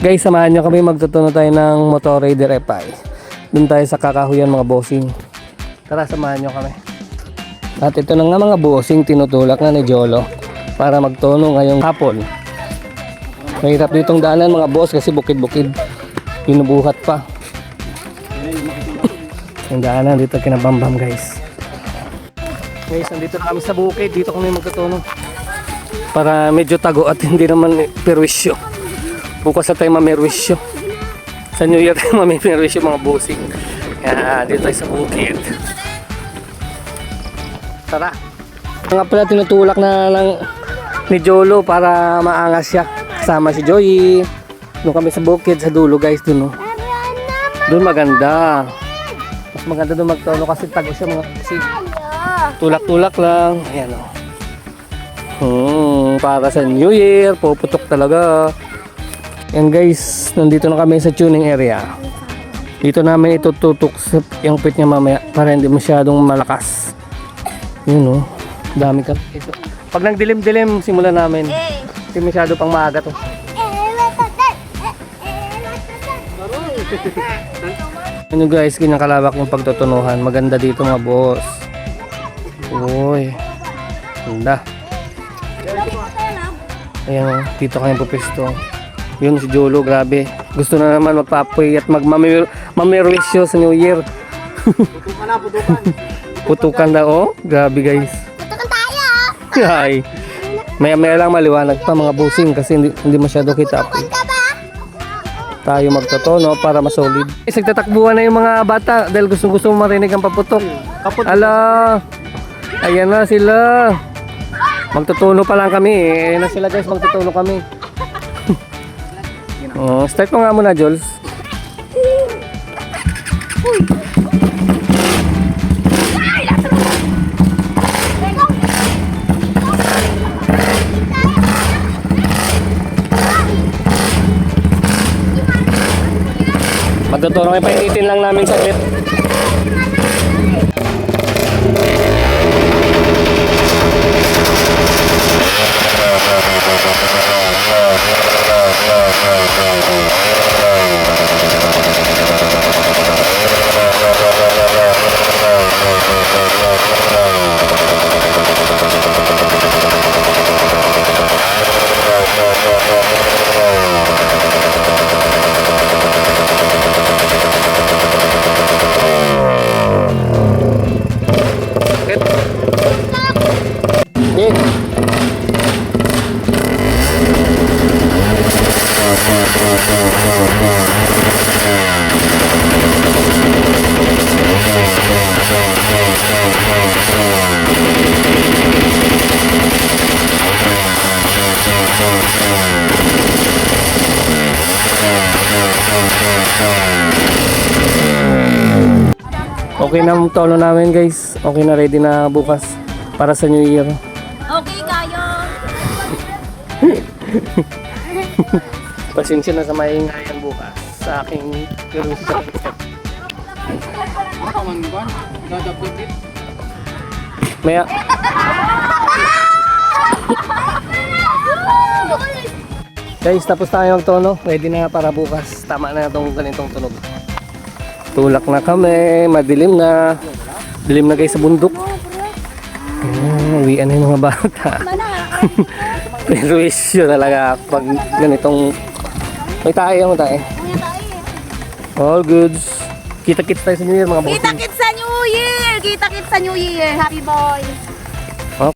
Guys, samahan nyo kami, magtutuno tayo ng Motor Raider FI. Doon tayo sa kakahuyan mga bossing. Tara, samahan nyo kami. At ito na nga mga bossing, tinutulak na ni Jolo para magtuno ngayong hapon. Mahirap ditong daanan mga boss kasi bukid-bukid. Pinubuhat pa. Yung daanan dito kinabambam guys. Guys, nandito na kami sa bukid. Dito kami magtutuno. Para medyo tago at hindi naman perwisyo. Bukas na tayo mamerwisyo. Sa New Year tayo mamerwisyo mga bossing. Kaya dito tayo sa bukid. Tara. Nga pala tinutulak na lang ni Jolo para maangas siya. Kasama si Joey. Doon kami sa bukid, sa dulo guys. Doon, oh. Doon maganda. Mas maganda doon magtono kasi tago siya mga bossing. Tulak-tulak lang. Ayan o. Para sa New Year. Puputok talaga. Yan guys, nandito na kami sa tuning area. Dito namin itututok yung pit niya mamaya para hindi masyadong malakas. Yun o, dami ka. Ito. Pag nagdilim-dilim, simulan namin. Hindi masyado pang maaga to. Ano guys, kinakalawak yung pagtutunuhan. Maganda dito mga boss. Uy, ganda. Ayan o, dito kayong pupisto. Yun si Jolo, grabe. Gusto na naman magpapoy at magmamerwisyo sa New Year. Putukan na, putukan. Putukan na, oh. Grabe guys. Putukan tayo! Ay. Maya-maya lang maliwanag pa mga bossing kasi hindi masyado kita. Putukan ka ba? Tayo magtotono para masolid. Nagtatakbuhan na yung mga bata dahil gusto marinig ang paputok. Ala. Ayan na sila. Magtutuno pa lang kami. Ayan na sila guys, magtutuno kami. Oh, start mo nga muna, Jules. Magtutuno kayo, painitin lang namin saglit. Okay na ang tono namin guys. Okay na, ready na bukas para sa New Year. Okay kayo! Pasensya na sa maingay bukas sa aking perwisyo. Maya. Guys, tapos tayo magtono. Ready na para bukas. Tama na itong ganitong tunog. Tulak na kami. Madilim na. Dilim na guys sa bundok. Uwian na yung mga bata. Perwisyo talaga pag ganitong may tayo. All goods. Kita-kits tayo sa New Year mga bossing. Kita-kits sa New Year! Kita-kits sa New Year! Happy boys!